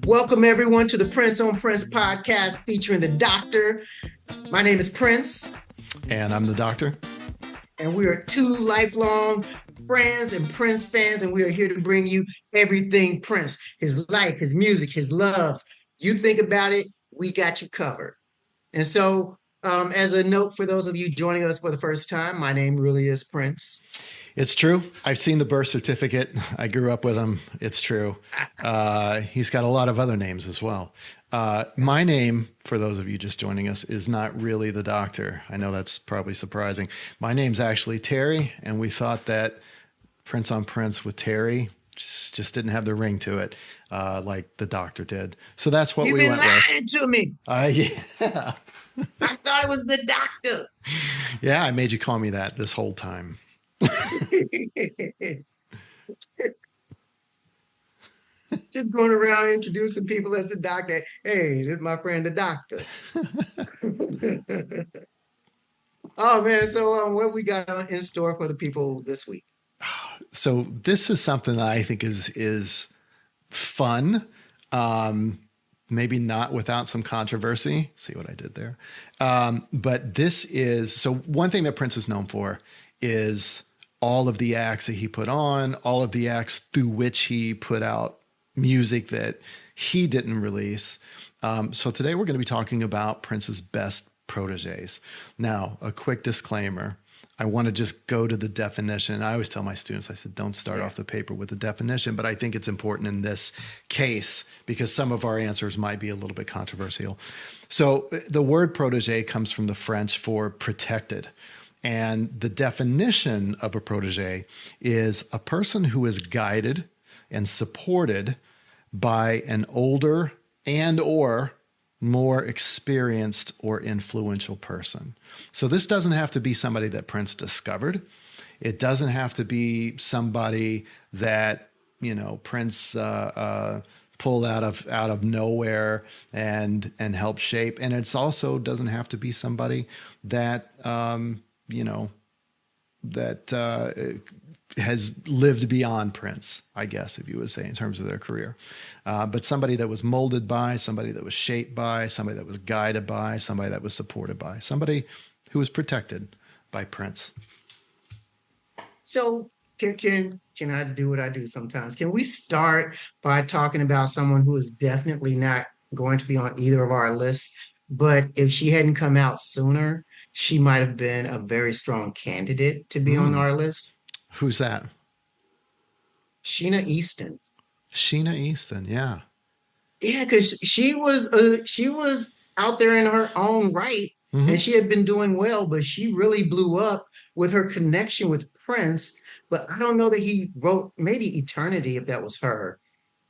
Welcome everyone to the Prince on Prince podcast featuring the Doctor. My name is Prince, And I'm the Doctor. and we are two lifelong friends and Prince fans, and we are here to bring you everything Prince, his life, his music, his loves. You think about it, we got you covered. And so, as a note for those of you joining us for the first time, my name really is Prince. It's true. I've seen the birth certificate. I grew up with him. It's true. He's got a lot of other names as well. My name, for those of you just joining us, is not really the Doctor. I know that's probably surprising. My name's actually Terry, and we thought that Prince on Prince with Terry just didn't have the ring to it like the Doctor did. So that's what You've we been went lying with. to me. Yeah. I thought it was the Doctor. Yeah, I made you call me that this whole time. Just going around introducing people as the Doctor. Hey, this is my friend the Doctor. Oh man, so what we got in store for the people this week? So this is something that I think is fun. Maybe not without some controversy. See what I did there. But this is, so one thing that Prince is known for is all of the acts that he put on, all of the acts through which he put out music that he didn't release. So today we're going to be talking about Prince's best proteges. Now, a quick disclaimer. I want to just go to the definition. I always tell my students, I said, don't start off the paper with the definition, but I think it's important in this case because some of our answers might be a little bit controversial. So the word protege comes from the French for protected. And the definition of a protege is a person who is guided and supported by an older and or more experienced or influential person. So this doesn't have to be somebody that Prince discovered. It doesn't have to be somebody that, Prince pulled out of nowhere and helped shape. And it's also doesn't have to be somebody that has lived beyond Prince, I guess, if you would say, in terms of their career. But somebody that was molded by, somebody that was shaped by, somebody that was guided by, somebody that was supported by, somebody who was protected by Prince. So can I do what I do sometimes? Can we start by talking about someone who is definitely not going to be on either of our lists, but if she hadn't come out sooner, she might have been a very strong candidate to be on our list? Who's that? Sheena Easton. Sheena Easton, yeah. Yeah, because she was out there in her own right, and she had been doing well, but she really blew up with her connection with Prince. But I don't know that he wrote maybe Eternity if that was her.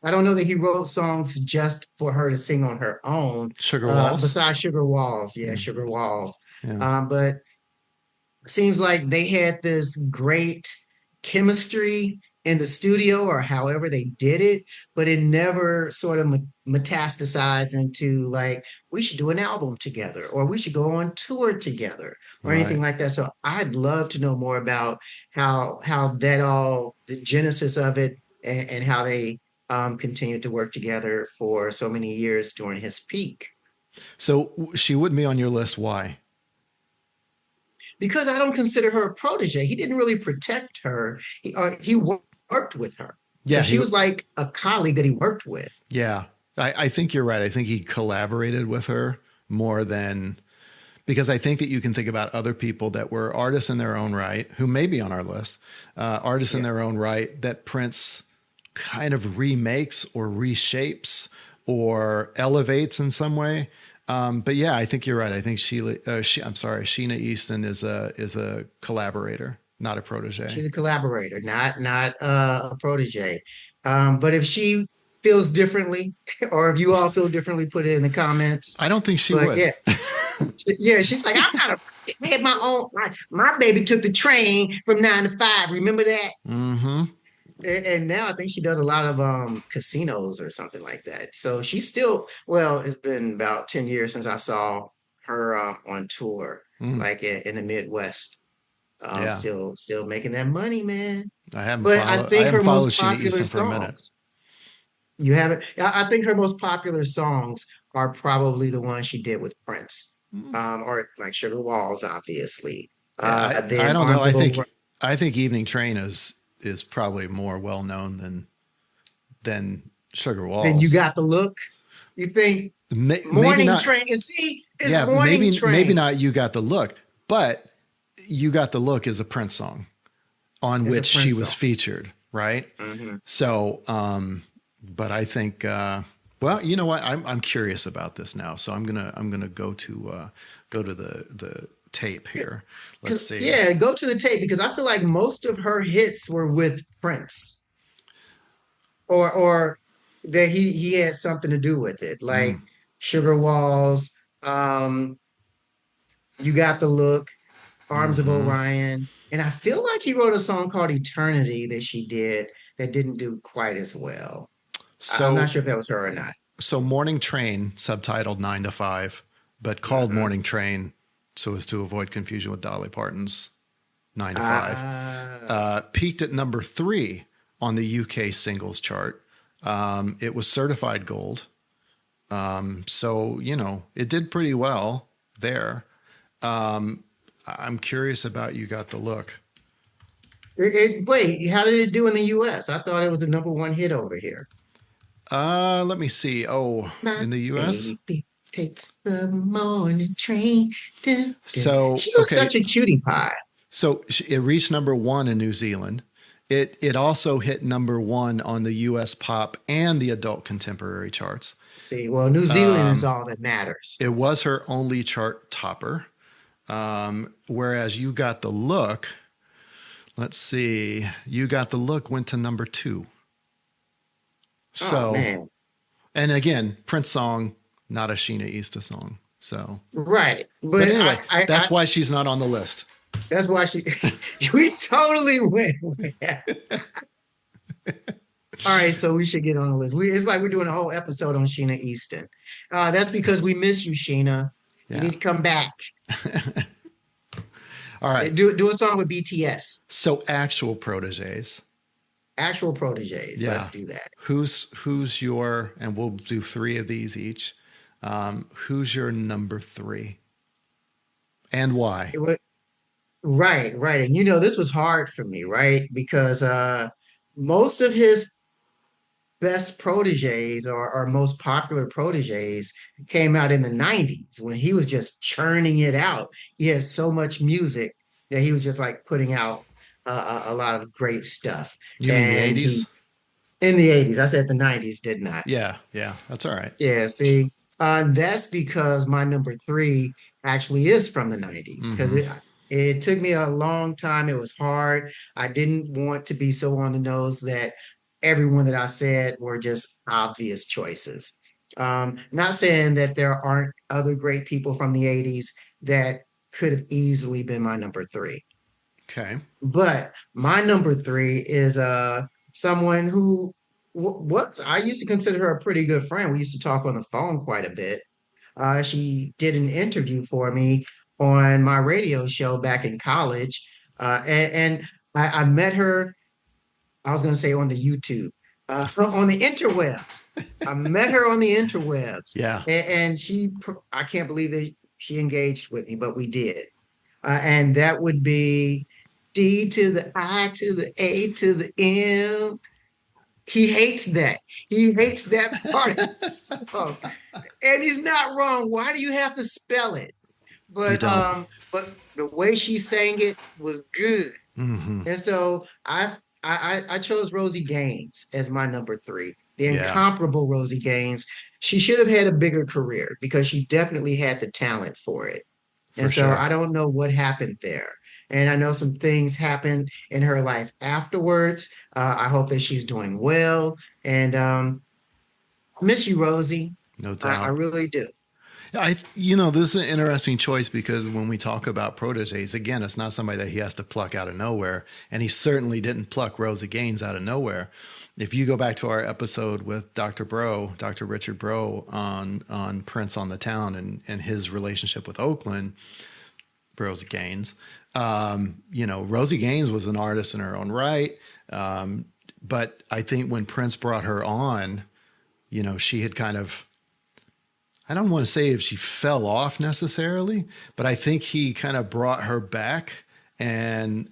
I don't know that he wrote songs just for her to sing on her own. Sugar Walls. Besides Sugar Walls, yeah, Sugar Walls. Yeah. But seems like they had this great chemistry in the studio or however they did it, but it never sort of metastasized into like we should do an album together or we should go on tour together or anything Right. like that. So I'd love to know more about how that all the genesis of it and how they continued to work together for so many years during his peak. So she wouldn't be on your list. Why? Because I don't consider her a protege. He didn't really protect her. He worked with her, so Yeah, she was like a colleague that he worked with. yeah. I think you're right. I think he collaborated with her more than because I think that you can think about other people that were artists in their own right, who may be on our list, artists in Yeah. their own right that Prince kind of remakes or reshapes or elevates in some way. But yeah, I think you're right. I think Sheena Easton is a collaborator, not a protege. She's a collaborator, not a protege. But if she feels differently, or if you all feel differently, put it in the comments. I don't think she But would. yeah, yeah, she's like, I'm not a. I had my own. My baby took the train from 9 to 5. Remember that? Mm-hmm. And now I think she does a lot of casinos or something like that. So she's still well, it's been about 10 years since I saw her on tour, Mm. like in the Midwest. Yeah, Still making that money, man. I haven't But I followed. I think haven't her followed most Sheena popular Easton for a minute. songs, You haven't. I think her most popular songs are probably the ones she did with Prince, or like Sugar Walls, obviously. Yeah, I Then don't know. Arms of Over. I think Evening Train is probably more well known than Sugar Then You Walls. Got the Look. You think Maybe Morning not. Train? And see, it's Yeah, Morning maybe Train. not. You Got the Look, but You Got the Look is a Prince song on It's a which she Prince was song. featured, right? Hmm. So, but I think, well, you know what? I'm curious about this now, so I'm gonna go to the tape here. Let's Because see. yeah, go to the tape because I feel like most of her hits were with Prince, or that he had something to do with it, like Mm, Sugar Walls, um, You Got the Look, Arms of hmm. Orion. And I feel like he wrote a song called Eternity that she did that didn't do quite as well. I'm not So sure if that was her or not. Morning Train, subtitled 9 to 5, but called Hmm. Morning Train so as to avoid confusion with Dolly Parton's 9 to 5. Ah, Peaked at number 3 on the UK singles chart. It was certified gold. So, you know, it did pretty well there. I'm curious about You Got the Look. wait, how did it do in the US? I thought it was a number one hit over here. Let me see. Oh, My in the US? baby takes the morning train. Dun, dun. So, She was okay. such a cutie pie. So it reached number 1 in New Zealand. It also hit number 1 on the US pop and the adult contemporary charts. See, well, New Zealand is all that matters. It was her only chart topper. Whereas You Got the Look, let's see, You Got the Look went to number 2. Oh So, man. and again, Prince song, not a Sheena Easter song. So, Right. but But anyway, I that's why she's not on the list. that's why she we totally went with that. All right, so we should get on the list. It's like we're doing a whole episode on Sheena Easton. That's because we miss you, Sheena. You Yeah. need to come back. All right. Do a song with BTS. So actual proteges. Actual proteges. Let's Yeah. do that. Who's your, and we'll do 3 of these each. Who's your number 3 and why? It was, right, right. And you know, this was hard for me, right? Because most of his best proteges or most popular proteges came out in the 90s when he was just churning it out. He had so much music that he was just like putting out a lot of great stuff. You mean the And 80s? he, in the 80s, I said the 90s, didn't I? Yeah, yeah, that's all right. Yeah, see, that's because my number three actually is from the 90s because Mm-hmm. it took me a long time. It was hard. I didn't want to be so on the nose that everyone that I said were just obvious choices. Not saying that there aren't other great people from the 80s that could have easily been my number three. Okay. But my number three is someone who what I used to consider her a pretty good friend. We used to talk on the phone quite a bit. She did an interview for me on my radio show back in college, and I met her. I was going to say on the YouTube, on the interwebs. I met her on the interwebs, Yeah. and I can't believe that she engaged with me, but we did. And that would be D to the I to the A to the M. He hates that. He hates that part of the song. And he's not wrong. Why do you have to spell it? You But don't. but the way she sang it was good. Mm-hmm. And so I chose Rosie Gaines as my number three, the Yeah, incomparable Rosie Gaines. She should have had a bigger career because she definitely had the talent for it. for And so sure. I don't know what happened there. And I know some things happened in her life afterwards. I hope that she's doing well. And miss you, Rosie. No I doubt. really do. This is an interesting choice because when we talk about proteges, again, it's not somebody that he has to pluck out of nowhere, and he certainly didn't pluck Rosa Gaines out of nowhere. If you go back to our episode with Dr. Richard Bro on Prince on the Town and his relationship with Oakland, Rosa Gaines, Rosie Gaines was an artist in her own right, but I think when Prince brought her on, she had kind of, I don't want to say if she fell off necessarily, but I think he kind of brought her back and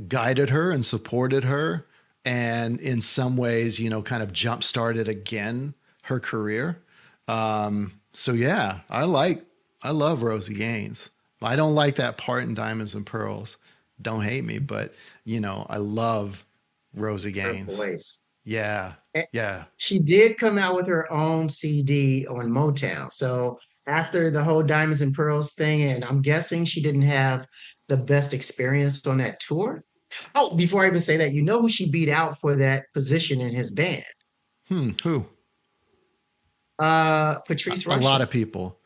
guided her and supported her, and in some ways, kind of jump started again her career. So yeah, I love Rosie Gaines. I don't like that part in Diamonds and Pearls. Don't hate me, but I love Rosie Her Gaines. voice. Yeah, And yeah. she did come out with her own CD on Motown. So after the whole Diamonds and Pearls thing, and I'm guessing she didn't have the best experience on that tour. Oh, before I even say that, you know who she beat out for that position in his band? Who? Patrice A lot Rushen. of people.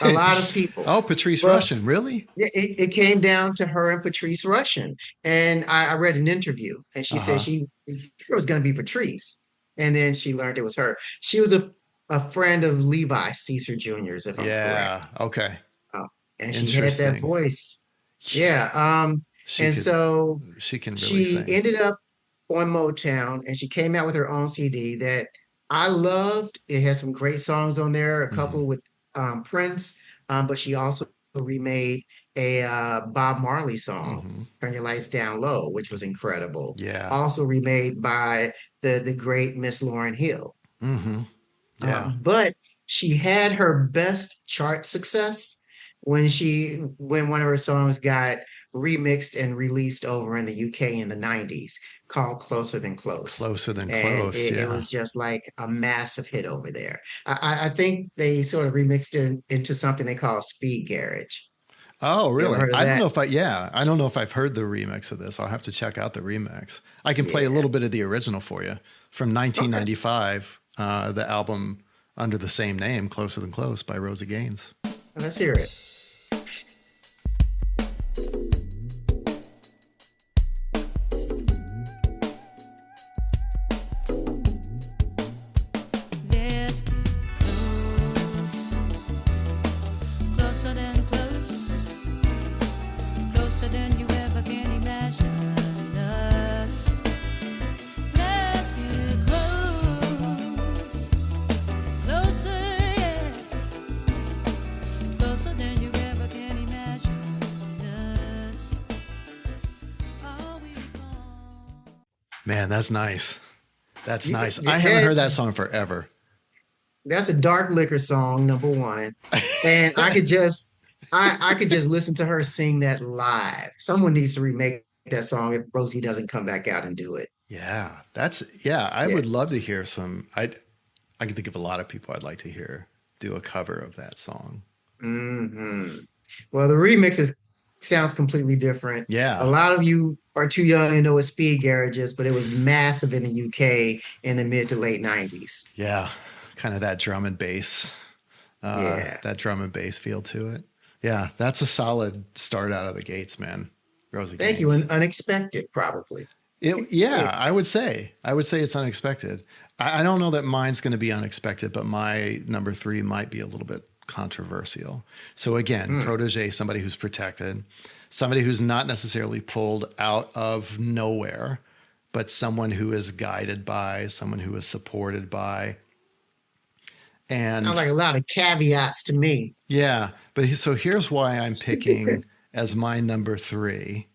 A lot of people. Oh, Patrice But Rushen, really? it came down to her and Patrice Rushen. And I read an interview and she Uh said huh. she it was going to be Patrice. And then she learned it was her. She was a friend of Levi Caesar Jr.'s, if I'm correct. Yeah. Okay. Uh, and she had that Interesting. voice. Yeah. Yeah. She And could. so She can really she sing. ended up on Motown and she came out with her own CD that I loved. It has some great songs on there, a Hmm. couple with Prince, but she also remade a Bob Marley song, Hmm. Turn Your Lights Down Low, which was incredible. Yeah. Also remade by the great Miss Lauryn Hill. Hmm. Yeah. But she had her best chart success when one of her songs got remixed and released over in the UK in the 90s called Closer Than Close. Closer than And close. it Yeah. was just like a massive hit over there. I think they sort of remixed it into something they call Speed Garage. Oh, You ever really? heard of I don't that? know if I, yeah, I don't know if I've heard the remix of this. I'll have to check out the remix. I can play a Yeah. little bit of the original for you from Okay. 1995, the album under the same name, Closer Than Close by Rosie Gaines. Let's hear it. This close, closer than close, closer than you ever can imagine us. Let's get close, closer, yeah, closer than you ever can imagine us. Are we gone? Man, that's nice. That's Yeah, nice. I haven't yeah, heard that song forever. that's a dark liquor song, number one. And I could just listen to her sing that live. Someone needs to remake that song if Rosie doesn't come back out and do it. Yeah, yeah. I Yeah. would love to hear some. I can think of a lot of people I'd like to hear do a cover of that song. Hmm. Well, the remix sounds completely different. A Yeah, lot of you are too young to know what Speed Garage is, but it was massive in the UK in the mid to late 90s. yeah. Kind of Yeah. that drum and bass feel to it. Yeah, that's a solid start out of the gates, man. Rosie Thank you. Gaines. And unexpected, probably. Yeah, I would say it's unexpected. I don't know that mine's going to be unexpected, but my number three might be a little bit controversial. So again, Mm. protege, somebody who's protected, somebody who's not necessarily pulled out of nowhere, but someone who is guided by, someone who is supported by. Sounds And like a lot of caveats to me. yeah, but so here's why I'm picking as my number three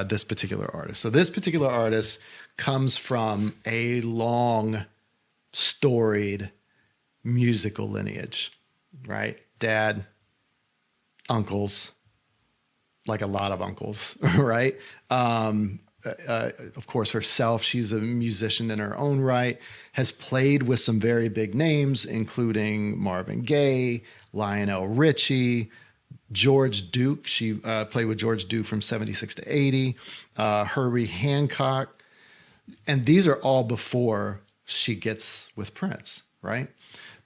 this particular artist. So this particular artist comes from a long, storied musical lineage, right? Dad, uncles, like a lot of uncles, right? Of course, herself, she's a musician in her own right, has played with some very big names, including Marvin Gaye, Lionel Richie, George Duke. She played with George Duke from 76 to 80, Herbie Hancock. And these are all before she gets with Prince, right?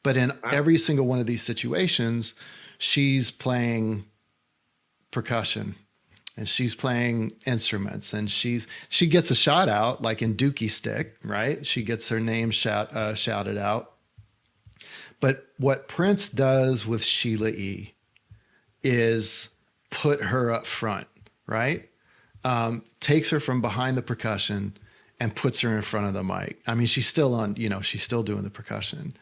But in Wow. every single one of these situations, she's playing percussion and she's playing instruments and she gets a shout out like in Dookie Stick, right? She gets her name shouted out. But what Prince does with Sheila E. is put her up front, right? Takes her from behind the percussion and puts her in front of the mic. I mean, she's still on, she's still doing the percussion.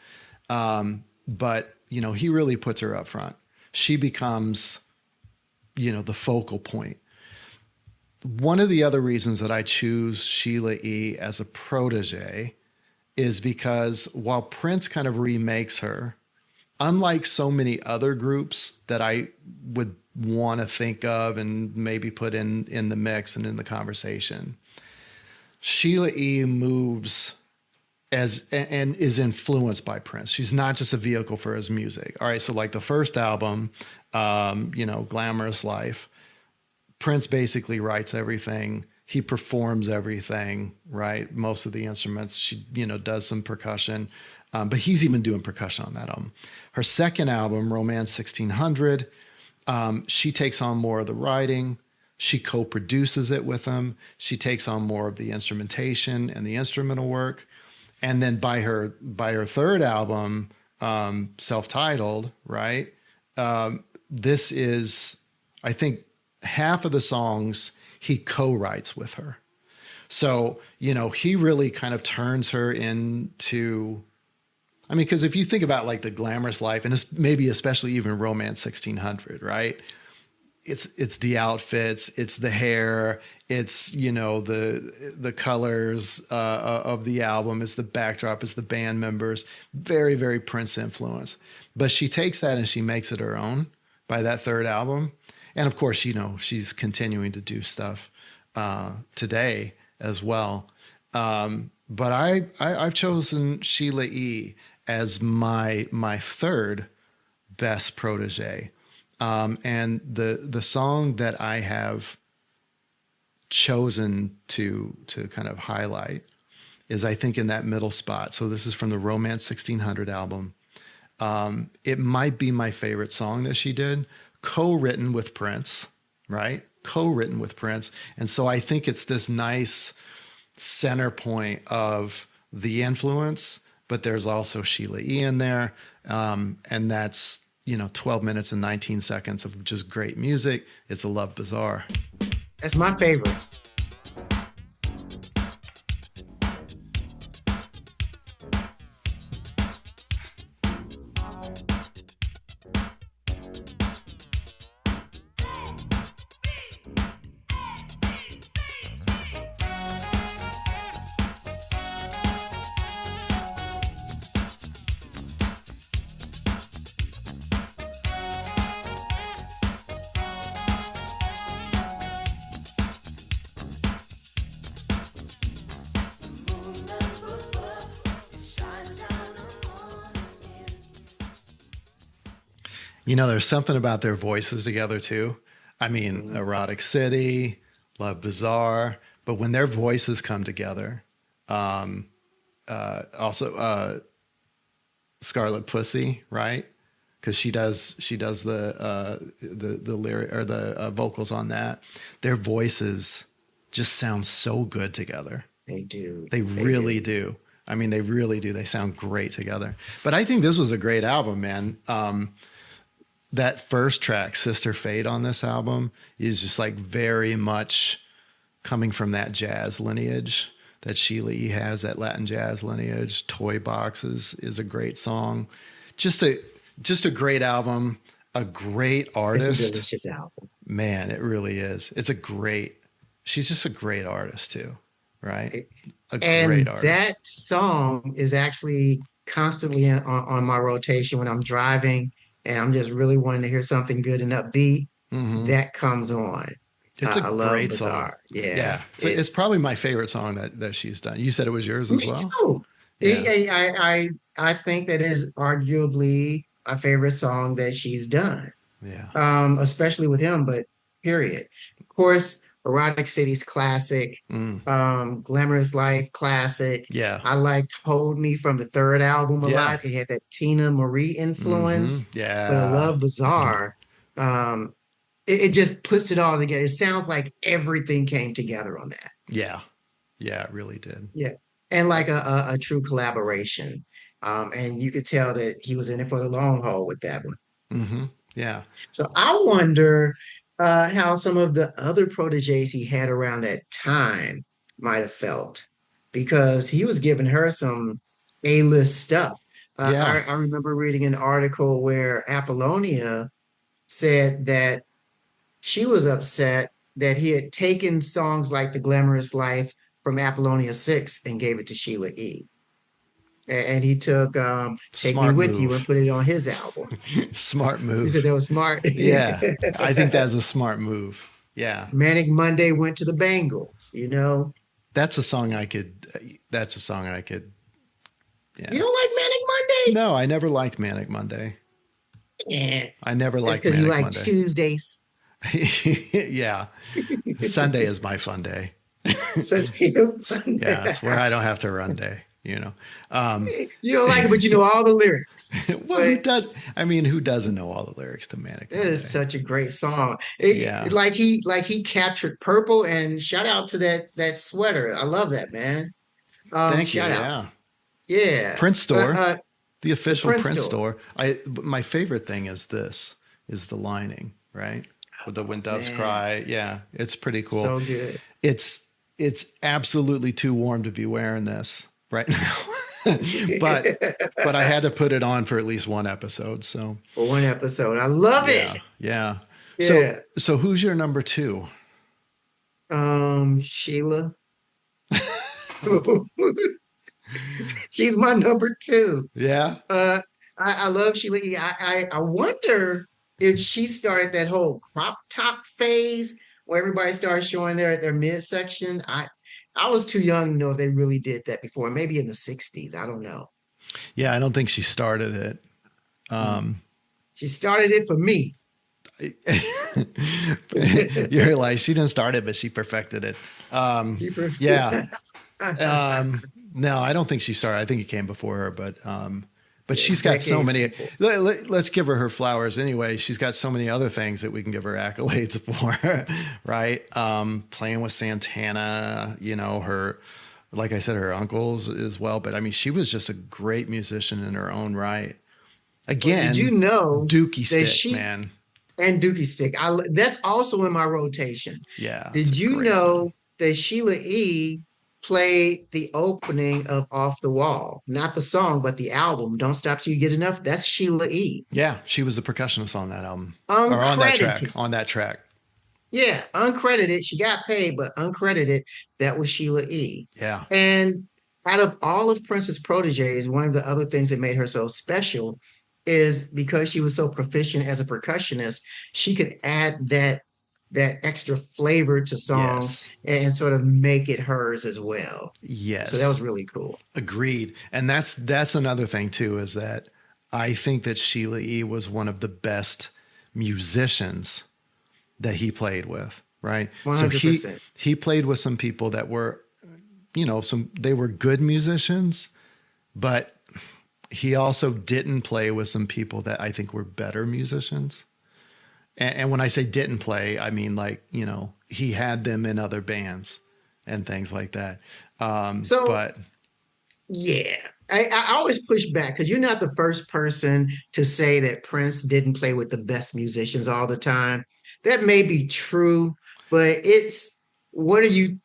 But, he really puts her up front. She becomes, the focal point. One of the other reasons that I choose Sheila E. as a protege is because while Prince kind of remakes her, unlike so many other groups that I would want to think of and maybe put in the mix and in the conversation, Sheila E. moves as and is influenced by Prince. She's not just a vehicle for his music. All right, so like the first album, Glamorous Life, Prince basically writes everything. He performs everything, right? Most of the instruments. She, does some percussion, but he's even doing percussion on that album. Her second album, Romance 1600, she takes on more of the writing. She co-produces it with him. She takes on more of the instrumentation and the instrumental work. And then by her third album, self-titled, right? This is, I think, half of the songs he co-writes with her. So, he really kind of turns her into, I mean, because if you think about like the Glamorous Life, and it's maybe especially even Romance 1600, right? It's the outfits, it's the hair, it's, the colors of the album, it's the backdrop, it's the band members, very, very Prince influence. But she takes that and she makes it her own by that third album. And of course, she's continuing to do stuff today as well. But I've chosen Sheila E. as my third best protege. And the song that I have chosen to kind of highlight is, I think, in that middle spot. So this is from the Romance 1600 album. It might be my favorite song that she did, co-written with Prince, right? Co-written with Prince. And so I think it's this nice center point of the influence, but there's also Sheila E. in there. And that's, 12 minutes and 19 seconds of just great music. It's a Love Bazaar. That's my favorite. There's something about their voices together too. I mean, Erotic City, Love Bazaar, but when their voices come together, also Scarlet Pussy, right? Because she does the lyric or the vocals on that. Their voices just sound so good together. They do. They really do. I mean, they really do. They sound great together. But I think this was a great album, man. That first track, Sister Fate, on this album is just like very much coming from that jazz lineage that Sheila E. has, that Latin jazz lineage. Toy Boxes is a great song. Just a great album, a great artist. It's a delicious album. Man, it really is. She's just a great artist too, right? A great artist. That song is actually constantly on my rotation when I'm driving and I'm just really wanting to hear something good and upbeat. Mm-hmm. That comes on. It's a I great love song. Bazaar. Yeah. It's probably my favorite song that she's done. You said it was yours as Me well? too. I think that is arguably my favorite song that she's done. Yeah. Especially with him, but period. Of course, Erotic City's classic, Glamorous Life classic. Yeah. I liked Hold Me from the third album a Yeah. lot. It had that Tina Marie influence. Yeah. But I love Bazaar. It just puts it all together. It sounds like everything came together on that. Yeah. Yeah, it really did. Yeah. And like a true collaboration. And you could tell that he was in it for the long haul with that one. Mm-hmm. Yeah. So I wonder how some of the other proteges he had around that time might have felt. because he was giving her some A-list stuff. Yeah. I remember reading an article where Apollonia said that she was upset that he had taken songs like The Glamorous Life from Apollonia 6 and gave it to Sheila E. And he took Take Me Smart With You and move. put it on his album. Smart You said move. that was smart. Yeah. I think that's a smart move. Yeah. Manic Monday went to the Bangles, you know. That's a song I could, that's a song I could, You yeah. don't like Manic Monday? No, I never liked Manic Monday. Yeah. I never That's liked because you Manic like Monday. Tuesdays. Yeah. Sunday is my fun day. Sunday fun. Yeah. It's where I don't have to run day, you know. Um, You don't like it, but you know all the lyrics. well, who But does? I mean, who doesn't know all the lyrics to Manic that is Monday? such a great song. Yeah. Like he captured purple, and shout out to that sweater. I love that, man. Thank you. Shout out. Yeah. Yeah. Prince store, the The official Prince Prince store. store. My favorite thing is this, is the lining, right? With the When Doves Man, Cry. Yeah. It's pretty cool. so good. It's, it's absolutely too warm to be wearing this right now. but I had to put it on for at least one episode. So For one episode. I love yeah, it. yeah. Yeah. So who's your number two? Sheila. She's my number two. Yeah, Uh, I love Sheila E. I wonder if she started that whole crop top phase where everybody started showing their midsection. I was too young to know if they really did that before. Maybe in the 60s. I don't know. yeah. I don't think she started it. Mm. She started it for me. You're like, she didn't start it, but she perfected it. She Yeah. No, I don't think she started. I think it came before her, but she's got so decades many. before. Let's give her flowers anyway. She's got so many other things that we can give her accolades for, right? Playing with Santana, you know, her, like I said, her uncles as well. But I mean, she was just a great musician in her own right. Well, did you Again, know Dookie that stick, she man. and Dookie Stick? That's also in my rotation. Yeah, it's a Did you great song. know that Sheila E. played the opening of Off the Wall? Not the song, but the album. Don't Stop Till You Get Enough. That's Sheila E. Yeah, she was the percussionist on that album or on that track. Uncredited. On that track. Yeah, uncredited. She got paid, but uncredited. That was Sheila E. Yeah. And out of all of Prince's proteges, one of the other things that made her so special is because she was so proficient as a percussionist, she could add that extra flavor to songs Yes. and sort of make it hers as well. So that was Yes. really cool. Agreed. And that's another thing too, is that I think that Sheila E was one of the best musicians that he played with, right? So 100%. he played with some people that were, you know, they were good musicians, but he also didn't play with some people that I think were better musicians. And when I say didn't play, I mean, like, you know, he had them in other bands and things like that. So But yeah, I always push back because you're not the first person to say that Prince didn't play with the best musicians all the time. That may be true, but it's what are you,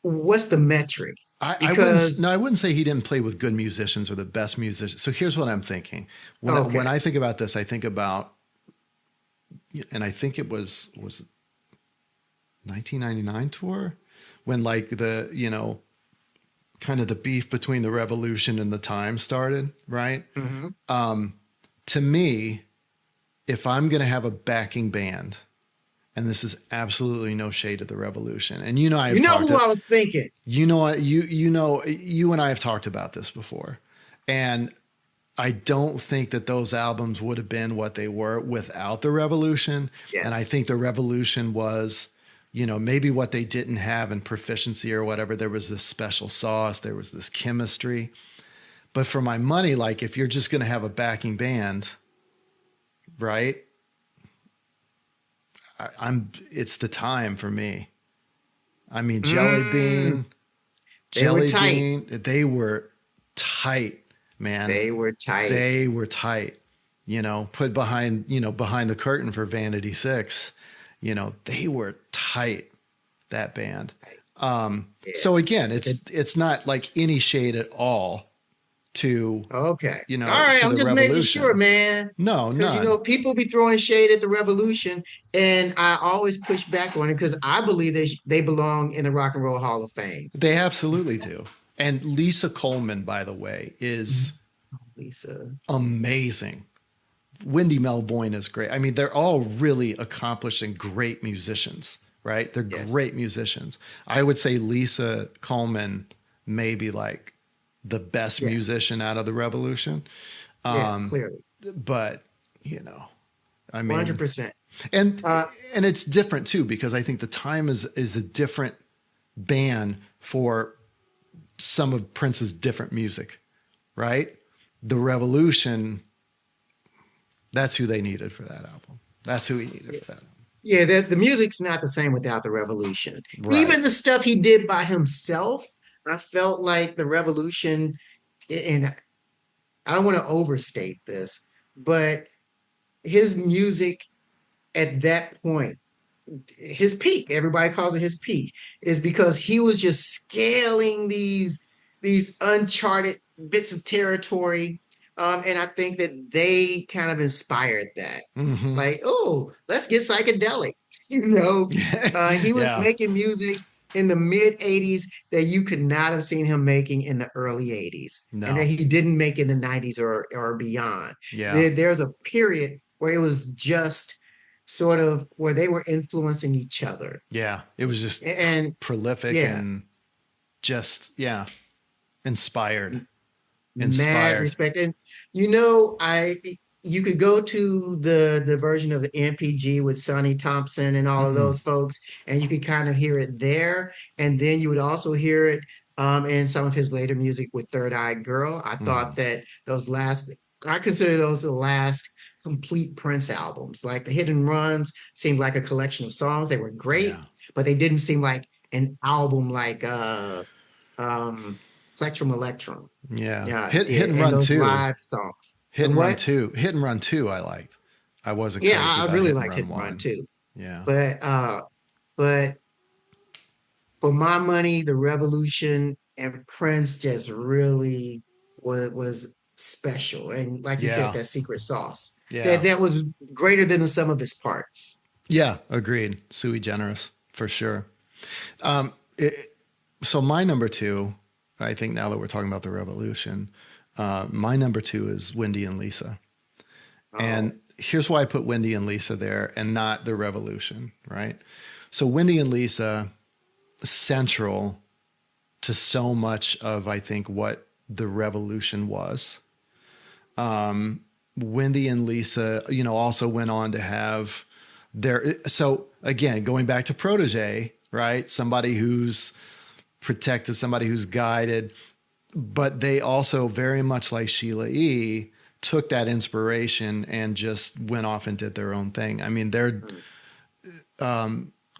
what's the metric? I wouldn't, Because, no, I wouldn't say he didn't play with good musicians or the best musicians. So here's what I'm thinking. When okay. I think about this, I think about, and I think it was 1999 tour when like the, you know, kind of the beef between the Revolution and the Times started, right? Mhm. To me, if I'm going to have a backing band, and this is absolutely no shade of the Revolution, and you know You know who I was thinking? you know you and I have talked about this before, and I don't think that those albums would have been what they were without the Revolution. And I Yes. think the Revolution was, you know, maybe what they didn't have in proficiency or whatever. There was this special sauce, there was this chemistry. But for my money, like if you're just going to have a backing band, right? It's the time for me. I mean, Mm, they were tight. They were tight, man. They were tight. They were tight. You know, put behind, you know, behind the curtain for Vanity Six, you know, they were tight, that band. Yeah. So again, It, it's not like any shade at all to, okay. you All know, right. to I'm the just making sure, revolution. man. No, Because none. people be throwing shade at the revolution, and I always push back on it because I believe they belong in the Rock and Roll Hall of Fame. They absolutely do. And Lisa Coleman, by the way, is Lisa. amazing. Wendy Melvoin is great. I mean, they're all really accomplished and great musicians, right? They're Yes. great musicians. I would say Lisa Coleman may be like the best Yeah. musician out of the revolution. Yeah. Clearly. But, you know, I mean, 100%. and Uh, and it's different too because I think the time is a different band for some of Prince's different music, right? The Revolution, that's who they needed for that album. That's who he needed for that album. yeah. The music's not the same without the revolution. Right. Even the stuff he did by himself, I felt like the revolution, and I don't want to overstate this, but his music at that point, his peak, everybody calls it his peak, is because he was just scaling these uncharted bits of territory. And I think that they kind of inspired that. Mm-hmm. Like, oh, let's get psychedelic. You know, he was Yeah. making music in the mid 80s that you could not have seen him making in the early 80s and that No. he didn't make in the 90s or beyond. Yeah. There's a period where it was just sort of where they were influencing each other. Yeah. It was just And prolific yeah, and just, yeah, inspired. mad Inspired. respect. And you know, I you could go to the version of the NPG with Sonny Thompson and all of Mm-hmm. those folks, and you could kind of hear it there. And then you would also hear it in some of his later music with Third Eye Girl. I Mm-hmm. thought that I consider those the last complete Prince albums. Like the Hit and Runs seemed like a collection of songs. They were great, Yeah. but they didn't seem like an album like um Plectrum Electrum. Yeah. Yeah, Hit and and run those too. live songs. The what? Hit and run too. I liked. I wasn't Yeah, crazy I about really hit and like Hit run and Run one. too. Yeah. But for my money, the Revolution and Prince just really was special. And like you said, Yeah. that secret sauce Yeah. that was greater than the sum of his parts. Yeah. Agreed. Sui generis for sure. Um, it, so my number two, I think now that we're talking about the revolution, my number two is Wendy and Lisa. Oh, And here's why I put Wendy and Lisa there and not the revolution, right? So Wendy and Lisa, central to so much of, I think, what the revolution was. Wendy and Lisa, you know, also went on to have so again, going back to Protege, right? Somebody who's protected, somebody who's guided, but they also very much like Sheila E. took that inspiration and just went off and did their own thing. I mean, they're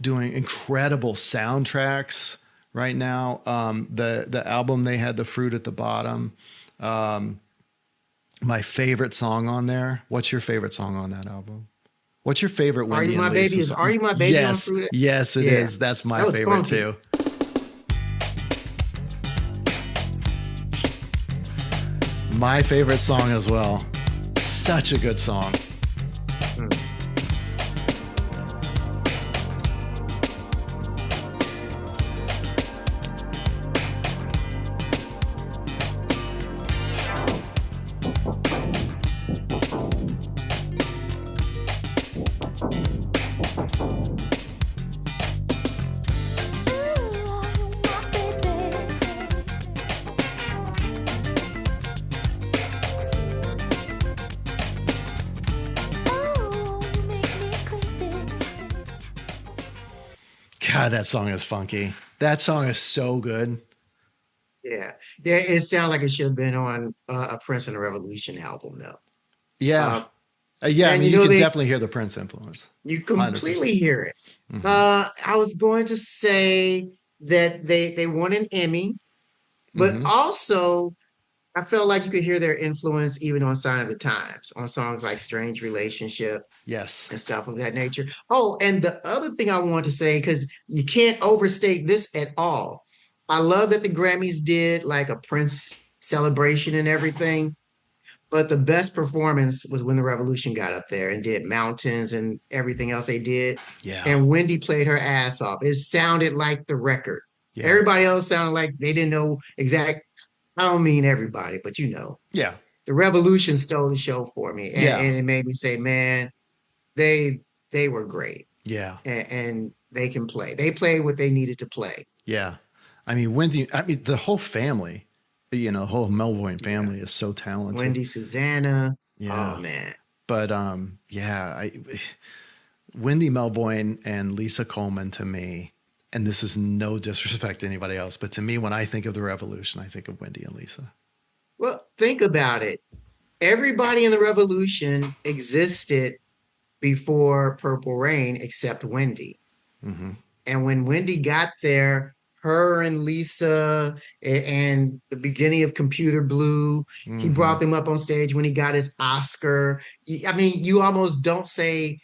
doing incredible soundtracks right now. The album they had, The Fruit at the Bottom. My favorite song on there. What's your favorite song on that album? What's your favorite Are You Wendy and My Lisa Baby? Is Are song? You My Baby on Yes, Fruit? yes, it Yeah, is. That's my that was favorite funky. too. My favorite song as well. Such a good song. Mm. God, that song is funky. That song is so good. Yeah, yeah. It sounds like it should have been on a Prince and the Revolution album, though. Yeah. Uh, Yeah, I and mean, you can they definitely hear the Prince influence. you 100%. completely hear it. Hmm. I was going to say that they won an Emmy, but Hmm. also I felt like you could hear their influence even on Sign of the Times, on songs like Strange Relationship Yes. and stuff of that nature. Oh, and the other thing I want to say, because you can't overstate this at all. I love that the Grammys did like a Prince celebration and everything, but the best performance was when the Revolution got up there and did Mountains and everything else they did. Yeah. And Wendy played her ass off. It sounded like the record. Yeah. Everybody else sounded like they didn't know exact. I don't mean everybody, but Yeah. the Revolution stole the show for me, Yeah. and it made me say, man, they they were great, Yeah. and they can play. They played what they needed to play. Yeah. I mean, the whole family, the whole Melvoin Yeah, family is so talented. Wendy, Susanna. Oh Yeah. man, But yeah, Wendy Melvoin and Lisa Coleman to me, and this is no disrespect to anybody else, but to me, when I think of the Revolution, I think of Wendy and Lisa. well, think about it. Everybody in the Revolution existed before Purple Rain except Wendy. Mm-hmm. And when Wendy got there, her and Lisa and the beginning of Computer Blue, he Mm-hmm. brought them up on stage when he got his Oscar. I mean, you almost don't say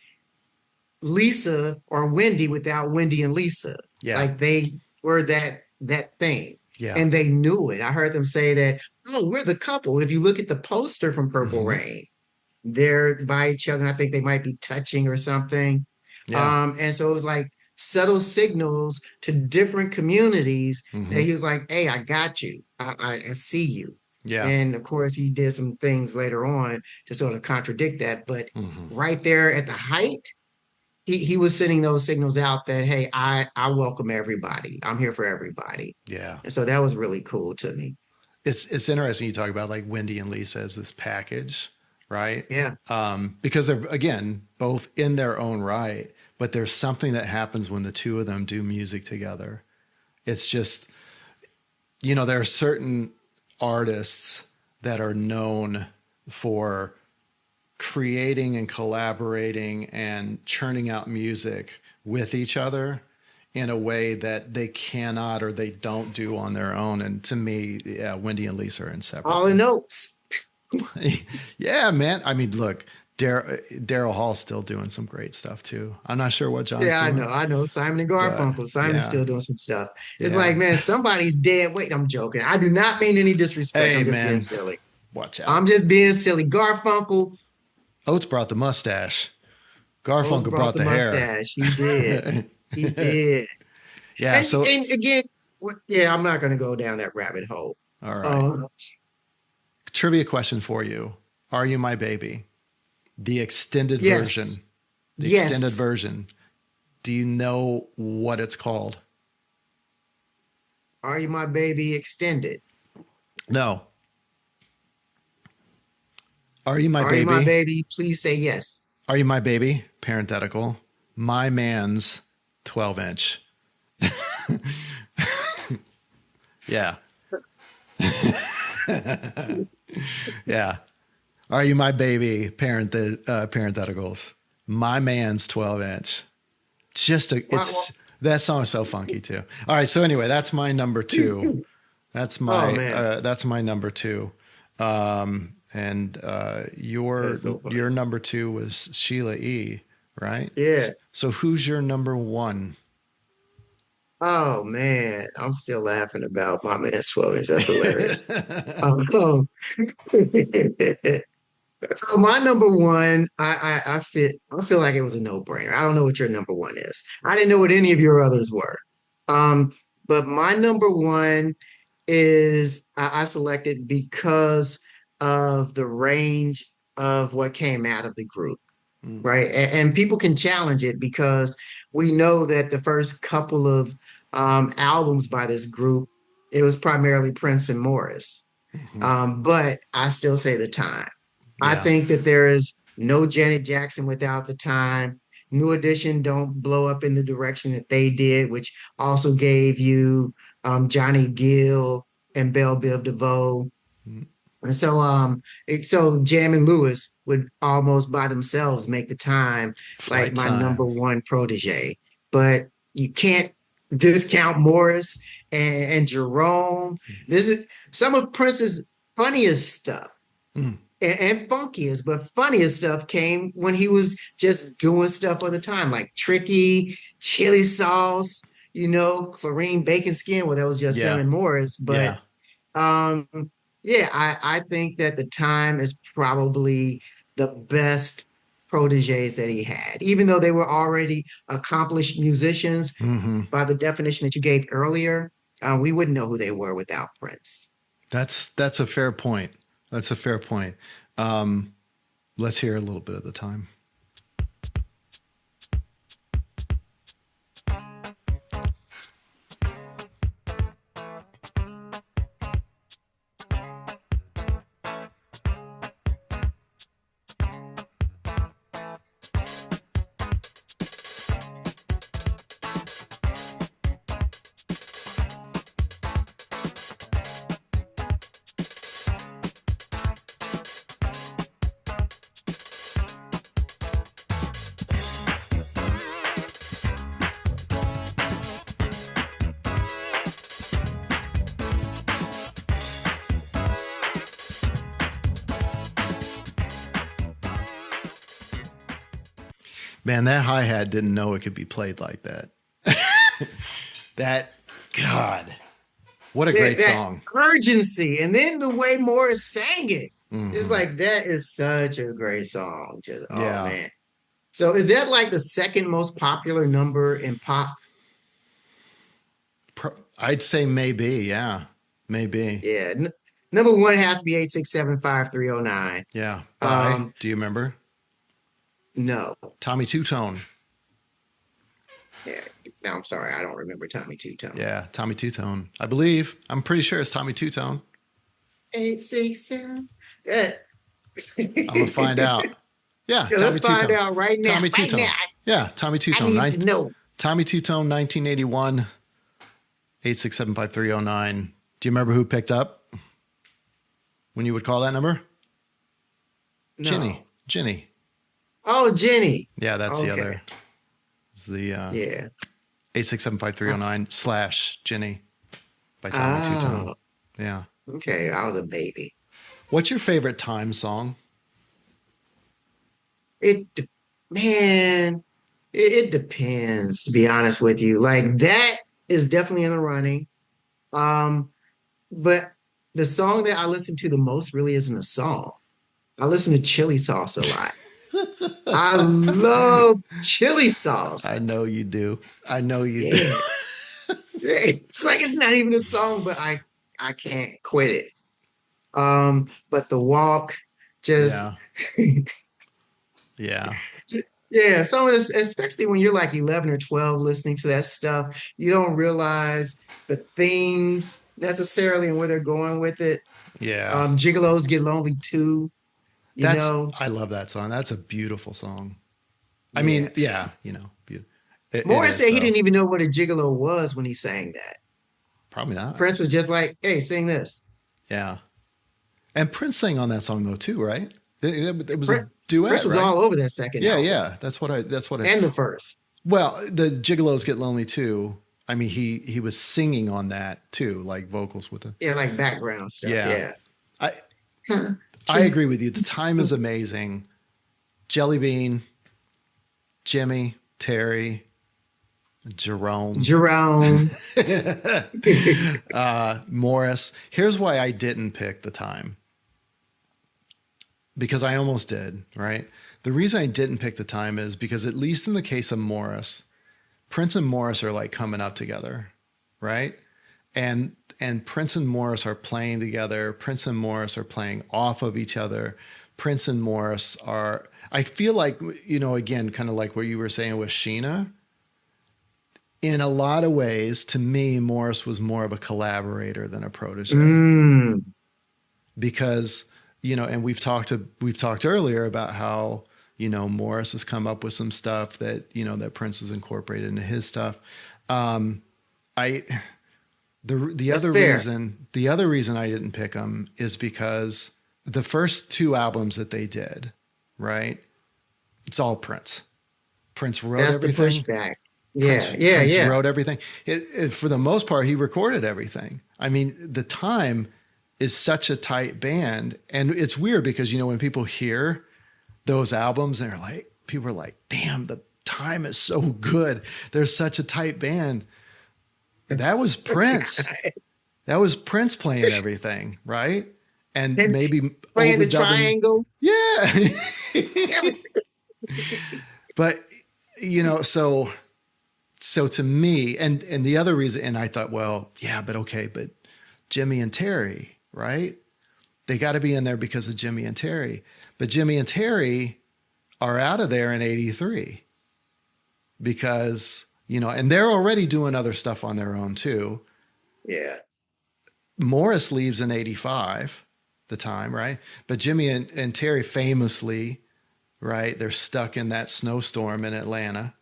Lisa or Wendy without Wendy and Lisa. Yeah. Like they were that thing. Yeah. And they knew it. I heard them say that, oh, we're the couple. If you look at the poster from Purple Mm-hmm. Rain, they're by each other. I think they might be touching or something. Yeah. And so it was like subtle signals to different communities that Mm-hmm. he was like, hey, I got you. I see you. Yeah. And of course, he did some things later on to sort of contradict that. But Mm-hmm. right there at the height, he was sending those signals out that, hey, I welcome everybody. I'm here for everybody. Yeah. And so that was really cool to me. It's interesting you talk about like Wendy and Lisa as this package, right? Yeah. Because they're again both in their own right, but there's something that happens when the two of them do music together. It's just, there are certain artists that are known for creating and collaborating and churning out music with each other in a way that they cannot or they don't do on their own. And to me, yeah, Wendy and Lisa are All in inseparable. notes. Yeah, man. I mean, look, Daryl Hall's still doing some great stuff too. I'm not sure what John's Yeah, I know. doing, I know. Simon and but Garfunkel. Simon's yeah, still doing some stuff. It's yeah. like, man, somebody's dead. Wait, I'm joking. I do not mean any disrespect. Hey, I'm just being man, silly. watch out. I'm just being silly. Garfunkel, Oates brought the mustache. Rose Garfunkel brought brought the the hair. mustache. He did. He did. Yeah. So, And again, yeah, I'm not going to go down that rabbit hole. all right. Um, Trivia question for you. Are You My Baby? The extended version. yes, The extended yes. version. Do you know what it's called? Are You My Baby extended? No. Are You My Are You My Baby? Baby? Please say yes. Are You My Baby? Parenthetical. My Man's 12-inch. Yeah. Yeah. Are You My Baby? Parentheticals. My Man's 12-inch. Why, That song is so funky too. All right. So anyway, that's my number two. oh man, That's my number two. And that's so funny. your number two was Sheila E. Right. Yeah. So who's your number one? Oh man, I'm still laughing about my man's 12 inch. That's hilarious. Um, so my number one, I feel like it was a no-brainer. I don't know what your number one is. I didn't know what any of your others were. Um, but my number one is I selected because of the range of what came out of the group, Mm, right? And people can challenge it because we know that the first couple of albums by this group, it was primarily Prince and Morris. mhm. But I still say the time. I Yeah. think that there is no Janet Jackson without the time. New Edition don't blow up in the direction that they did, which also gave you Johnny Gill and Belle Biv DeVoe. Mm. And so Jam and Lewis would almost by themselves make the time like Flight my number Time. one protege. But you can't discount Morris and Jerome. This is some of Prince's funniest stuff Mm. and funkiest, but funniest stuff came when he was just doing stuff all the time, like Tricky, Chili Sauce, Clarine Bacon Skin. Well, that was just him Yeah. and Morris. But Yeah. um, yeah, I think that the time is probably the best proteges that he had, even though they were already accomplished musicians Hmm. by the definition that you gave earlier. We wouldn't know who they were without Prince. That's a fair point. That's a fair point. Um, let's hear a little bit of the time. Man, that hi-hat didn't know it could be played like that. That, God, what a great That song. urgency, and then the way Morris sang it. It's Hmm. like that is such a great song. Just oh Yeah. man. So is that like the second most popular number in pop? I'd say maybe. Yeah. Maybe. Yeah. Number one has to be 8675309. Yeah. By, Um, do you remember? no. Tommy Two-Tone. Yeah. No, I'm sorry, I don't remember Tommy Two Tone. Yeah. Tommy Two-Tone. I believe. I'm pretty sure it's Tommy Two-Tone. 867. Yeah. I'm going to find out. Yeah. Yeah, let's Tommy find Two-Tone. out right now. Tommy Right now. Two-Tone. Yeah. Tommy I Two-Tone. need to know. Tommy Two-Tone, 1981, 8675309. Do you remember who picked up when you would call that number? No. Ginny. Oh, Jenny. Yeah, that's the Okay. other. It's the Yeah. 8675309 slash Ginny by Tommy Two-Tone. Oh, Yeah. okay. I was a baby. What's your favorite time song? It, man, it depends, to be honest with you. Like that is definitely in the running. Um, but the song that I listen to the most really isn't a song. I listen to chili sauce a lot. I love chili sauce. I know you do. I know you do. Yeah. It's like it's not even a song, but I can't quit it. But the walk just Yeah. Yeah. yeah, some of this, especially when you're like 11 or 12 listening to that stuff, you don't realize the themes necessarily and where they're going with it. Yeah. Gigolos Get Lonely too, you know. I love that song. That's a beautiful song. I Yeah. mean, yeah, it Morris is, said he though. didn't even know what a gigolo was when he sang that. Probably not. Prince was just like, hey, sing this. Yeah. And Prince sang on that song though too, right? It was Prince, a duet, Prince was right? all over that second Yeah, album. yeah. That's what I And the first. well, the Gigolos Get Lonely too. I mean, he was singing on that too, like vocals with it. Yeah, like background stuff. Yeah. Yeah. I Huh. I agree with you. The time is amazing. Jelly Bean, Jimmy, Terry, Jerome, Jerome. Morris. Here's why I didn't pick the time. Because I almost did, right? The reason I didn't pick the time is because, at least in the case of Morris, Prince and Morris are like coming up together, right? And Prince and Morris are playing together. Prince and Morris are playing off of each other. Prince and Morris are, I feel like, again, kind of like what you were saying with Sheena. In a lot of ways, to me, Morris was more of a collaborator than a protege. Mm. Because, and we've talked earlier about how, Morris has come up with some stuff that, that Prince has incorporated into his stuff. The That's other fair. reason I didn't pick them is because the first two albums that they did, right? It's all Prince. Prince wrote That's everything. the pushback. Yeah, Prince yeah. wrote everything. For the most part, he recorded everything. I mean, the time is such a tight band. And it's weird because, when people hear those albums, they're like, people are like, damn, the Time is so good. They're such a tight band. That was Prince. That was Prince playing everything, right? And And maybe playing the overdubbing. triangle. Yeah. But, so to me, and the other reason, and I thought, well, yeah, but okay, but Jimmy and Terry, right? They got to be in there because of Jimmy and Terry. But Jimmy and Terry are out of there in 83 because, and they're already doing other stuff on their own too. Yeah. Morris leaves in 85, the Time, right? But Jimmy and Terry famously, right? They're stuck in that snowstorm in Atlanta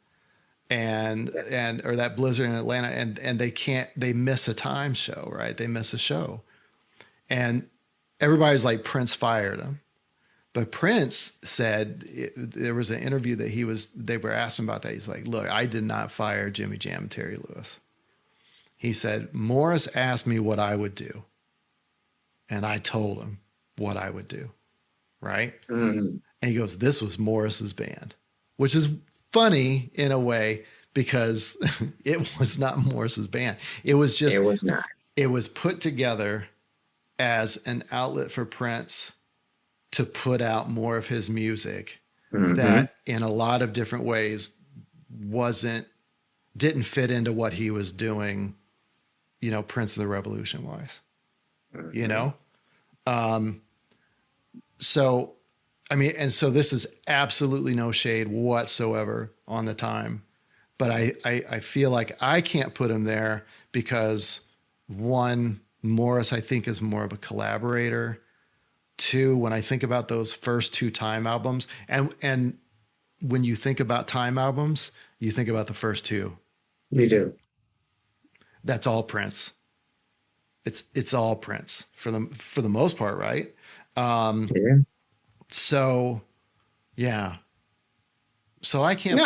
or that blizzard in Atlanta, and they miss a Time show, right? They miss a show. And everybody's like, Prince fired him. But Prince said, there was an interview that they were asking about that. He's like, look, I did not fire Jimmy Jam and Terry Lewis. He said, Morris asked me what I would do. And I told him what I would do. Right? Mm-hmm. And he goes, this was Morris's band, which is funny in a way because it was not Morris's band. It was not. It was put together as an outlet for Prince to put out more of his music that in a lot of different ways didn't fit into what he was doing, Prince of the Revolution wise, so, I mean, and so this is absolutely no shade whatsoever on the Time, but I feel like I can't put him there because one, Morris, I think, is more of a collaborator. Two, when I think about those first two Time albums, and when you think about Time albums, you think about the first two. You do. That's all Prince. It's all Prince for the most part, right? Yeah. So, yeah. So I can't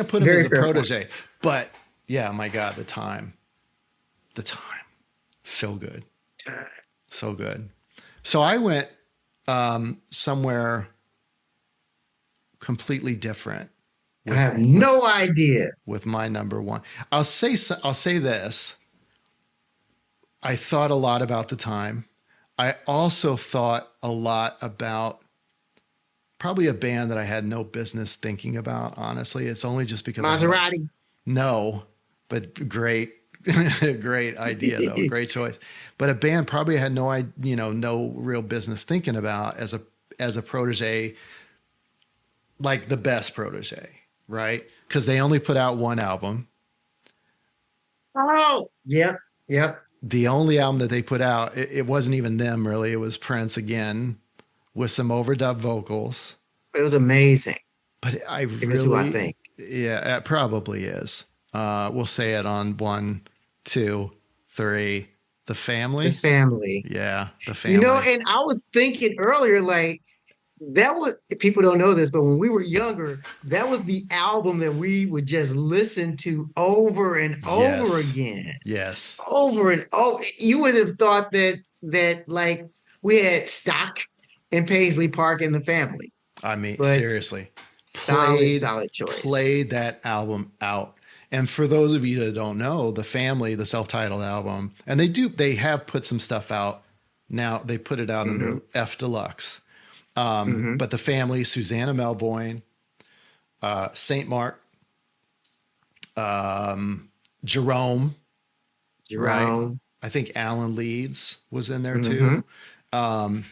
put him as a protege, points. But yeah, my God, the Time, so good, so good. So I went somewhere completely different. I have no idea. With my number one, I'll say this. I thought a lot about the Time. I also thought a lot about probably a band that I had no business thinking about. Honestly, it's only just because Maserati. No, but great. Great idea though. Great choice. But a band probably had no real business thinking about as a protege, like the best protege, right? Because they only put out one album. Oh, yep. The only album that they put out, it wasn't even them really. It was Prince again with some overdub vocals. It was amazing. But I think. Yeah, it probably is. We'll say it on 1, 2, 3. The Family. The Family. Yeah, The Family. And I was thinking earlier, like, that was, people don't know this, but when we were younger, that was the album that we would just listen to over and over again. Yes. Over and over. You would have thought that like we had stock in Paisley Park and The Family. I mean, seriously. Solid choice. Played that album out. And for those of you that don't know, The Family, the self-titled album, and they have put some stuff out. Now they put it out under F Deluxe. But The Family, Susanna Melvoin, Saint Mark, Jerome. Right? I think Alan Leeds was in there too. And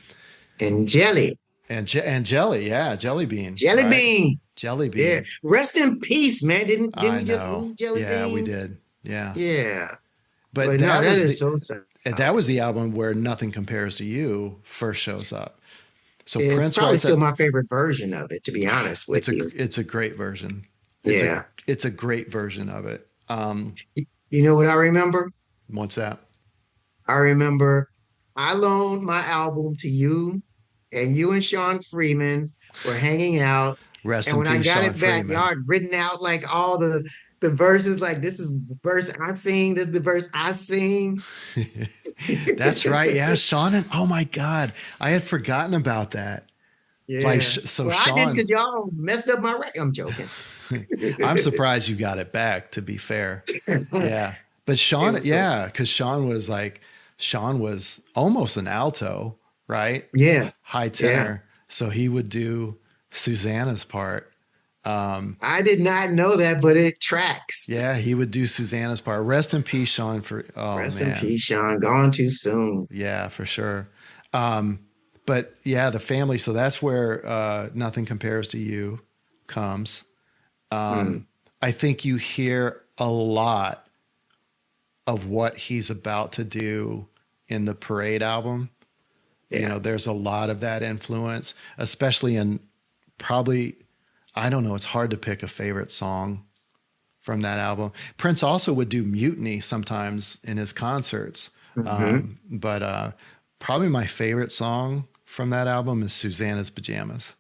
Jelly. And Jelly, yeah, Jelly Bean. Jelly Bean. Jelly Bean. Yeah. Rest in peace, man. Didn't we just lose Jelly Bean? Yeah, we did. Yeah. Yeah. But that is so sad. That was the album where Nothing Compares to You first shows up. So it's Prince probably still my favorite version of it, to be honest with you. It's a great version. It's a great version of it. You know what I remember? What's that? I remember I loaned my album to you, and you and Sean Freeman were hanging out. Rest and in when peace, I got Sean it back, Freeman. y'all had written out like all the the verses like this is the verse I sing, this is the verse I sing. That's right. Yeah, Sean and oh my God, I had forgotten about that. Like, Yeah. so Well, I didn't Sean, because y'all messed up my record. I'm joking. I'm surprised you got it back, to be fair. Yeah. But It Sean, was so yeah, because Sean was almost an alto, right? yeah, High yeah. tenor. So he would do Susanna's part. I did not know that, but it tracks. Yeah, he would do Susanna's part. Rest in peace, Sean, for, oh Rest in man. peace, Sean. Gone too soon. Yeah, for sure. Um, but yeah, the family. So that's where Nothing Compares to You comes. Mm, I think you hear a lot of what he's about to do in the Parade album. You yeah. know, there's a lot of that influence, especially in probably, I don't know, it's hard to pick a favorite song from that album. Prince also would do Mutiny sometimes in his concerts. Hmm. But probably my favorite song from that album is Susanna's Pajamas.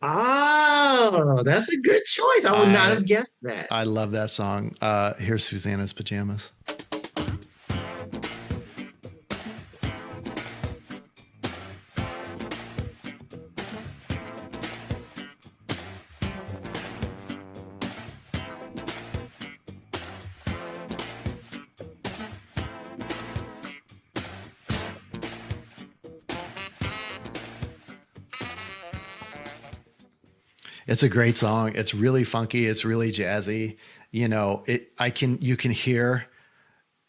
Oh, that's a good choice. I would not I have guessed that. I love that song. Here's Susanna's Pajamas. It's a great song. It's really funky. It's really jazzy. You know, you can hear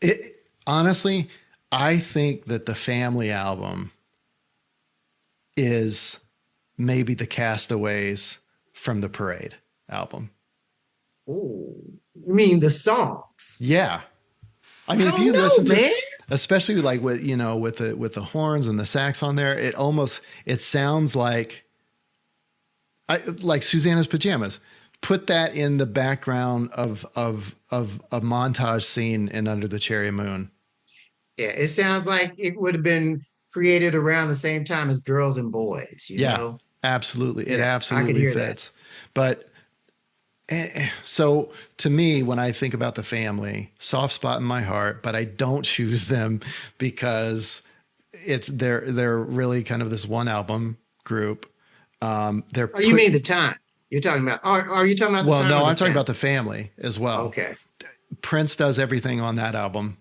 it. Honestly, I think that the Family album is maybe the Castaways from the Parade album. Oh, you mean the songs? Yeah. I I mean, if don't you know, listen to, man. especially like with, you know, with the horns and the sax on there, it sounds like Susanna's Pajamas. Put that in the background of a montage scene in Under the Cherry Moon. Yeah, it sounds like it would have been created around the same time as Girls and Boys, you Yeah, know? absolutely. It Yeah, I could absolutely hear that. fits. But so to me, when I think about the Family, soft spot in my heart, but I don't choose them because they're really kind of this one album group. They're Oh, you put mean the time? You're talking about, are you talking about the well, time no, or the I'm talking family? about the Family as well. Okay. Prince does everything on that album.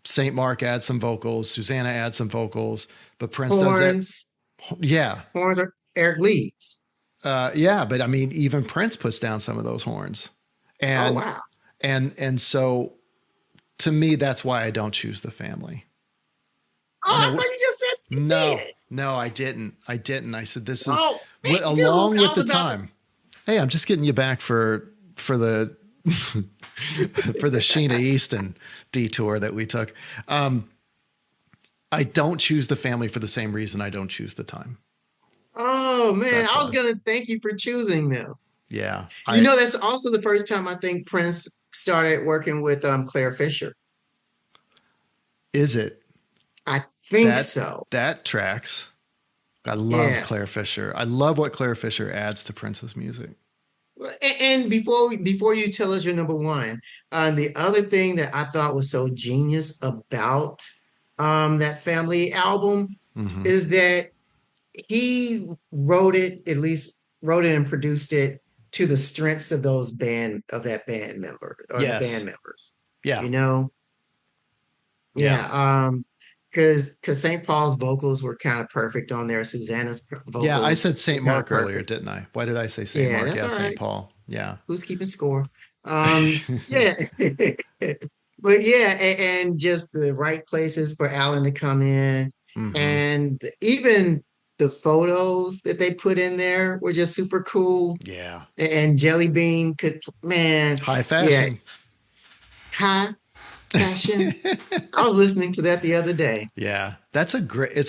St. Mark adds some vocals, Susanna adds some vocals, but Prince does it. Horns, Yeah. horns are Eric Leeds. Yeah, but I mean, even Prince puts down some of those horns. Oh, And wow. so to me, that's why I don't choose the Family. Oh, I I know. thought you just said you No, did. no, I didn't. I didn't. I said this is Oh, man, dude, along I with was the about to. time. Hey, I'm just getting you back for the for the Sheena Easton detour that we took. I don't choose the Family for the same reason I don't choose the time. Oh, man, That's I was why. going to thank you for choosing them. Yeah. You know, that's also the first time I think Prince started working with Claire Fisher. Is it I think that so. that tracks? I love Yeah. Claire Fisher. I love what Claire Fisher adds to Prince's music. And before you tell us your number one, the other thing that I thought was so genius about that family album Hmm. is that he at least wrote it and produced it to the strengths of that band member or the band Yes. members. Yeah. You know, Yeah. yeah. Because St. Paul's vocals were kind of perfect on there. Susanna's Yeah. I vocals said were St. kind of Mark earlier, perfect. didn't I? Why did I say St. Yeah, Mark? that's Yeah, all St. right. Paul. Yeah. Who's keeping score? Yeah. But yeah, and just the right places for Alan to come in. Hmm. And even the photos that they put in there were just super cool. Yeah. And Jelly Bean could, man, High yeah, fashion. high fashion. I was listening to that the other day. Yeah. It's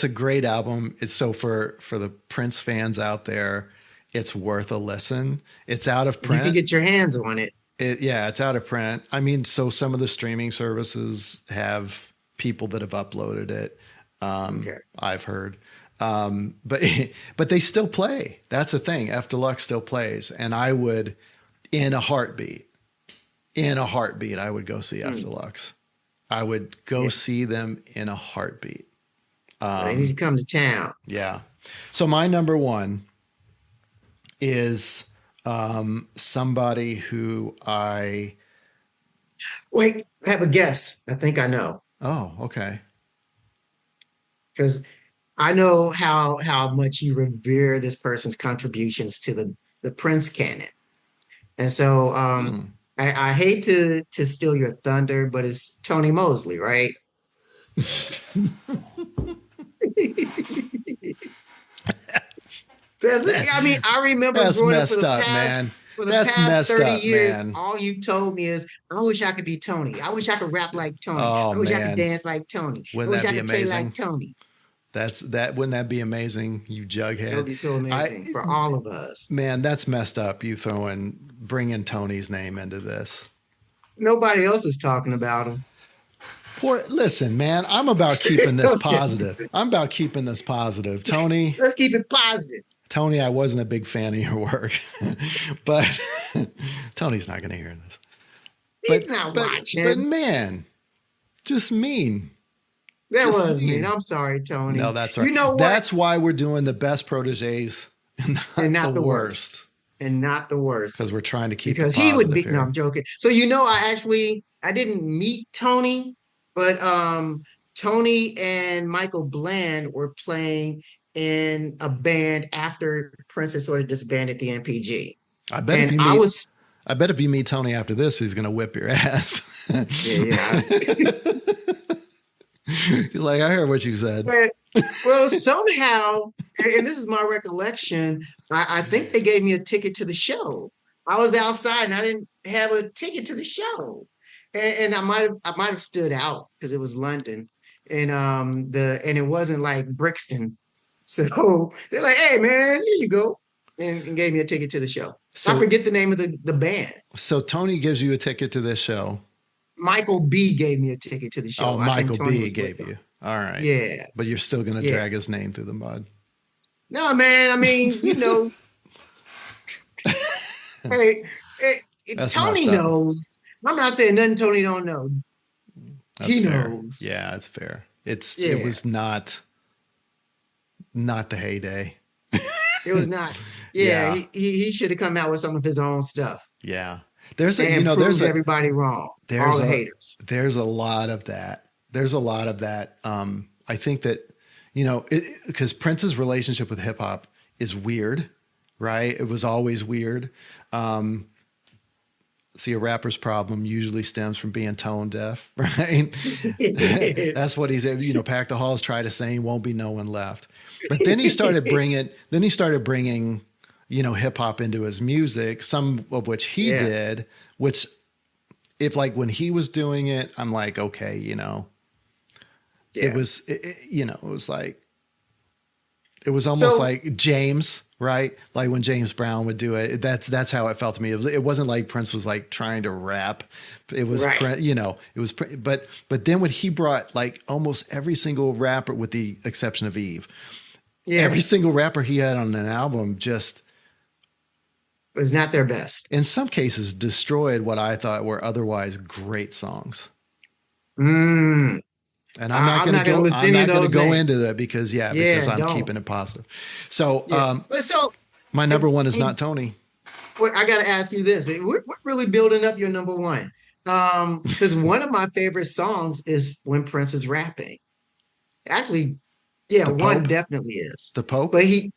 a great album. It's so for the Prince fans out there, it's worth a listen. It's out of You can print. get your hands on it. Yeah, it's out of print. I mean, so some of the streaming services have people that have uploaded it. Okay. I've heard, but but they still play. That's the thing. F Deluxe still plays, and I would, in a heartbeat, In a heartbeat, I would go see F Hmm. Deluxe. I would go Yeah, see them in a heartbeat. they need to come to town. Yeah. So my number one is somebody who I. Wait, I have a guess. I think I know Oh, okay. because I know how much you revere this person's contributions to the Prince canon. And so Hmm. I hate to steal your thunder, but it's Tony Mosley, right? I mean, I remember That's growing up messed up, man. for the That's past messed 30 up, years, man. all you've told me is, I wish I could be Tony. I wish I could rap like Tony. Oh I wish I could man, dance like Tony. I wouldn't wish that I be could play like amazing? Tony. Wouldn't that be amazing, you That would jughead? be so I amazing for all of us. Man, that's messed up. You bringing Tony's name into this. Nobody else is talking about him. Listen, man, I'm about keeping this Okay, positive. I'm about keeping this positive. let's keep it positive. Tony, I wasn't a big fan of your work, but Tony's not going to hear this. He's not But watching. man, just mean, That just was mean. mean. I'm sorry, No, Tony. that's right. You know what? That's why we're doing the best proteges and And not the not the worst. worst, And not the because worst. we're trying to keep it Because he would positive be, no, here. I'm joking. So I didn't meet Tony, but Tony and Michael Bland were playing in a band after Prince had sort of disbanded the NPG. I bet if And you I meet, was, I bet if you meet Tony after this, he's going to whip your ass. yeah, yeah. He's like, I heard what you said. But, well, somehow, and this is my recollection, I think they gave me a ticket to the show. I was outside and I didn't have a ticket to the show. And I might have stood out because it was London. And it wasn't like Brixton. So they're like, hey man, here you go. And gave me a ticket to the show. I So, forget the name of the band. so Tony gives you a ticket to this show. Michael B gave me a ticket to the Oh, show. I think Michael Tony B was with gave them. you. All right. Yeah, But you're still going to yeah. drag his name through the mud. No, man. I mean, hey, hey, That's Tony messed up. knows. I'm not saying nothing Tony don't know. That's He fair. knows. Yeah, it's fair. It Yeah, was not the heyday. it was not. Yeah, Yeah. he should have come out with some of his own stuff Yeah. There's a you and know proved everybody wrong. All there's the a haters. there's a lot of that. There's a lot of that. I think that because Prince's relationship with hip hop is weird, right? It was always weird. Um, See, a rapper's problem usually stems from being tone deaf, right? That's what he's, pack the halls, try to say, won't be no one left. But then he started bringing, hip hop into his music, some of which he Yeah, did, which if like when he was doing it, I'm like, okay, yeah. it was like, it was almost So like James, right? Like when James Brown would do it. That's how it felt to me. It wasn't like Prince was like trying to rap. It was, right. but then when he brought like almost every single rapper, with the exception of Eve, Yeah, every single rapper he had on an album just, was not their best. in some cases, destroyed what I thought were otherwise great songs. Mm, And I'm not I'm going to not gonna go. list I'm any not of going to those go names. into that because Yeah, I'm don't. keeping it positive. So Yeah, but so my and, number one is and not Tony. Well, I got to ask you this. We're really building up your number one. Because one of my favorite songs is when Prince is rapping. Actually, yeah, The one Pope. definitely is. The Pope. But he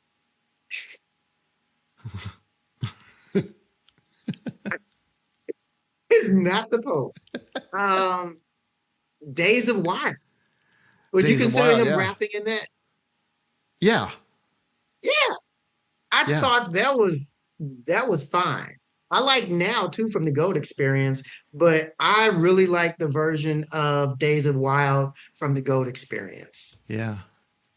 is not the Pope. Um, Days of Wine. Would you Days of consider Wild. him Yeah. rapping in that? Yeah. Yeah, I Yeah. thought that was fine. I like now too from the Goat Experience, but I really like the version of Days of Wild from the Goat Experience. Yeah.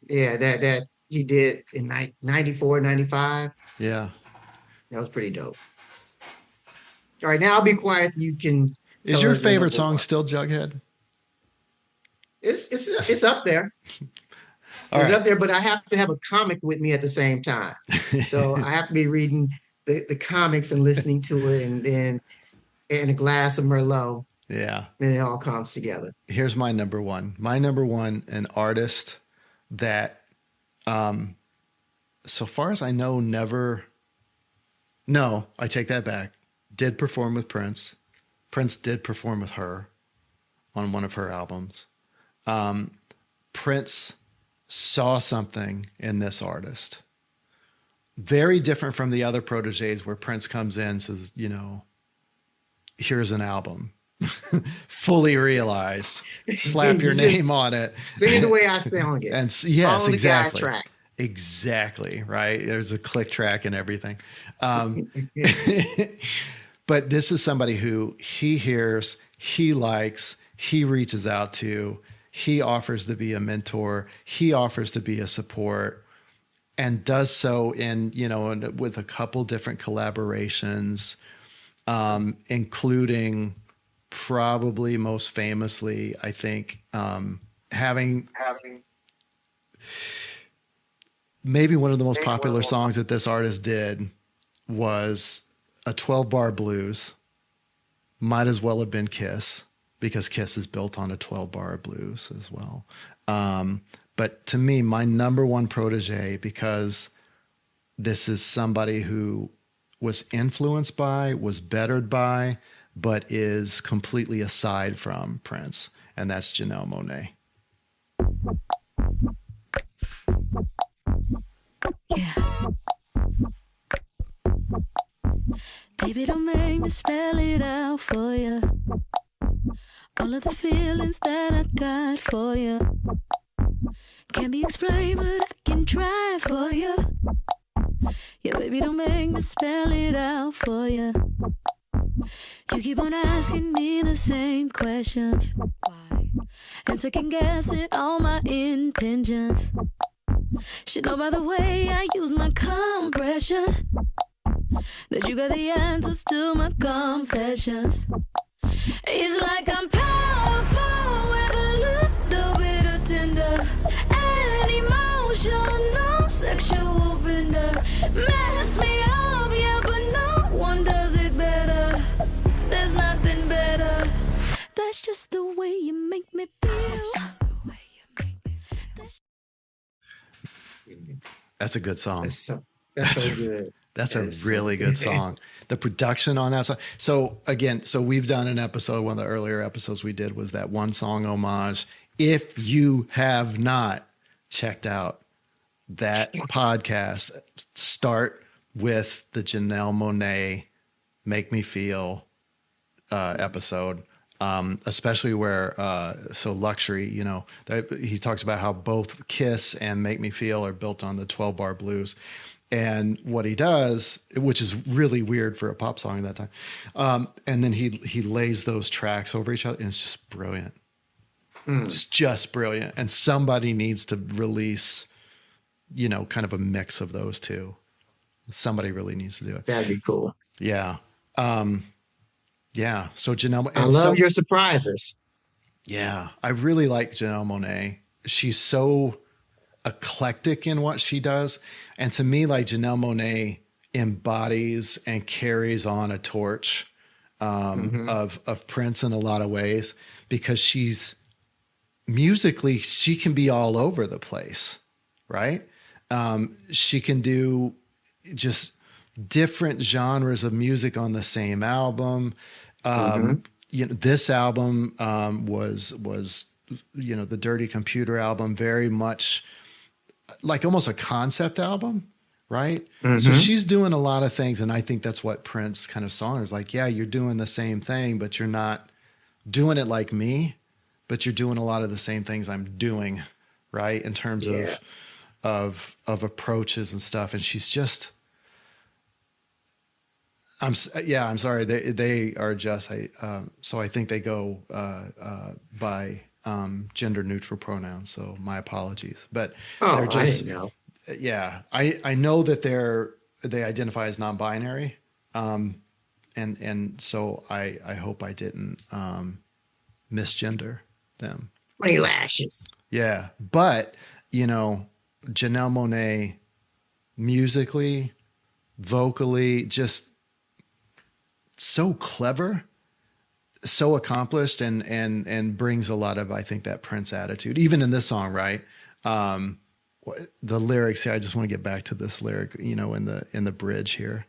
Yeah, that he did in 94, 95. Yeah. That was pretty dope. All right, now I'll be quiet so you can Is tell your us your favorite number song one. still Jughead? It's up there. All It's right. up there, but I have to have a comic with me at the same time. So I have to be reading the comics and listening to it, and then and a glass of Merlot, Yeah. and it all comes together. Here's my number one. My number one, an artist that, so far as I know, never. No, I take that back. Did perform with Prince. Prince did perform with her on one of her albums. Prince saw something in this artist. Very different from the other proteges where Prince comes in and says, here's an album. Fully realized. Slap your name on it. Sing it the way I sound it. And yes, Follow the guide exactly. track. Exactly, right? There's a click track and everything. But this is somebody who he hears, he likes, he reaches out to, he offers to be a mentor, he offers to be a support, and does so in, with a couple different collaborations, including probably most famously, I think, having maybe one of the most popular songs that this artist did was a 12-bar blues. Might as well have been Kiss, because Kiss is built on a 12-bar blues as well. But to me, my number one protege, because this is somebody who was influenced by, was bettered by, but is completely aside from Prince, and that's Janelle Monáe. Yeah. Baby, don't make me spell it out for you. All of the feelings that I got for you can't be explained, but I can try for you. Yeah, baby, don't make me spell it out for you. You keep on asking me the same questions. Why? And second guessing all my intentions. Should know by the way I use my compression that you got the answers to my confessions. It's like I'm powerful with a little bit of tender and emotional sexual bender. Mess me up, yeah, but no one does it better. There's nothing better. That's just the way you make me feel. That's a good song. That's so good. That's a really good song. The production on that song. So again, we've done an episode, one of the earlier episodes we did was that one song homage. If you have not checked out that podcast, start with the Janelle Monáe Make Me Feel episode. Especially where, so Luxury, he talks about how both Kiss and Make Me Feel are built on the 12-bar blues. And what he does, which is really weird for a pop song at that time, and then he lays those tracks over each other, and it's just brilliant. It's just brilliant. And somebody needs to release, kind of a mix of those two. Somebody really needs to do it. That'd be cool. Yeah. Yeah. So Janelle, I love your surprises. Yeah, I really like Janelle Monáe. She's so eclectic in what she does, and to me, like Janelle Monáe embodies and carries on a torch of Prince in a lot of ways, because she's musically, she can be all over the place, right? She can do just different genres of music on the same album. This album was the Dirty Computer album, very much like almost a concept album, right? So she's doing a lot of things, and I think that's what Prince kind of saw. Is like, yeah, you're doing the same thing, but you're not doing it like me, but you're doing a lot of the same things I'm doing, right? In terms of approaches and stuff, and she's just. I'm sorry. They are just. So I think they go by gender neutral pronouns. So my apologies, but they're just. I didn't know. Yeah, I know that they identify as non-binary, and so I hope I didn't misgender them. 20 lashes. Yeah, but Janelle Monáe, musically, vocally, just so clever so accomplished and brings a lot of, I think, that Prince attitude, even in this song, right? The lyrics, I just want to get back to this lyric, in the bridge here.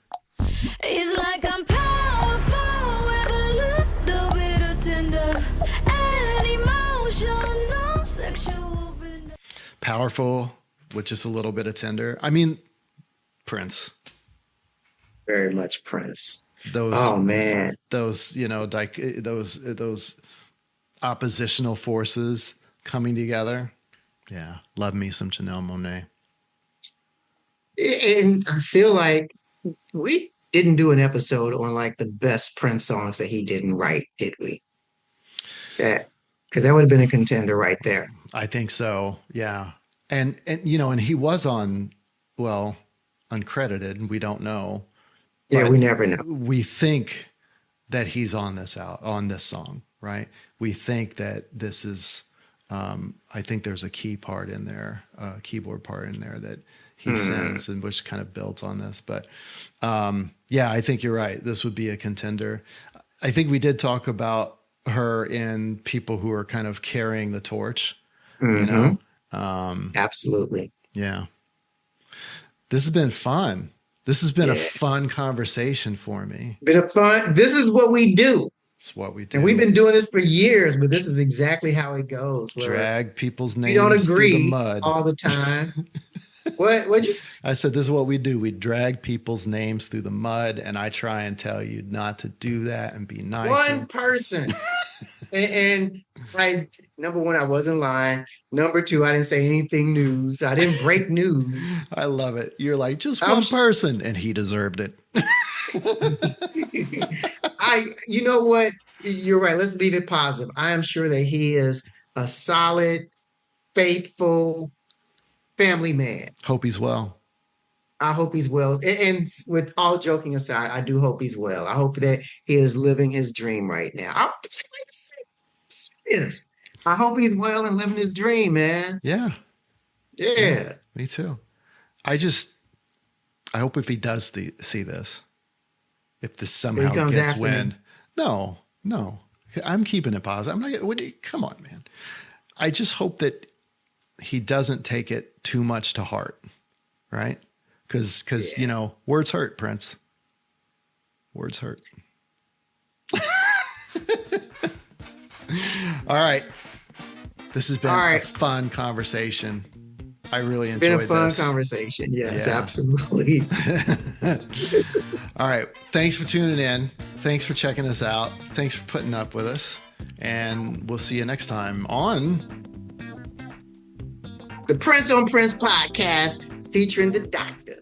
It's like I'm powerful with a little bit of tender and emotional sexual. Powerful with just a little bit of tender. I mean, Prince. Very much Prince. Those, oh man, those those oppositional forces coming together. Yeah, love me some Janelle Monáe. And I feel like we didn't do an episode on like the best Prince songs that he didn't write, did we? That because that would have been a contender right there. I think so. Yeah, and he was on, well, uncredited. We don't know. Yeah, we never know. We think that he's on this song, right? We think that this is. I think there's a key part in there, a keyboard part in there that he sings, and which kind of builds on this. But yeah, I think you're right. This would be a contender. I think we did talk about her in people who are kind of carrying the torch. Absolutely. Yeah. This has been fun. This has been a fun conversation for me. This is what we do. It's what we do. And we've been doing this for years, but this is exactly how it goes. Drag people's names we don't agree through the mud all the time. What'd you say? I said, this is what we do. We drag people's names through the mud, and I try and tell you not to do that and be nice. One person. and number one, I wasn't lying. Number two, I didn't say anything news. I didn't break news. I love it. You're like, just one person, and he deserved it. You know what? You're right. Let's leave it positive. I am sure that he is a solid, faithful family man. Hope he's well. I hope he's well. And with all joking aside, I do hope he's well. I hope that he is living his dream right now. I hope he's well and living his dream, man. Yeah. Yeah. Me too. I hope if he does see this, if this somehow gets wind. No. I'm keeping it positive. I'm not, come on, man. I just hope that he doesn't take it too much to heart, right? Because words hurt, Prince. Words hurt. All right. This has been a fun conversation. I really enjoyed this. Been a fun conversation. Yes, absolutely. All right. Thanks for tuning in. Thanks for checking us out. Thanks for putting up with us. And we'll see you next time on the Prince on Prince podcast featuring the Doctor.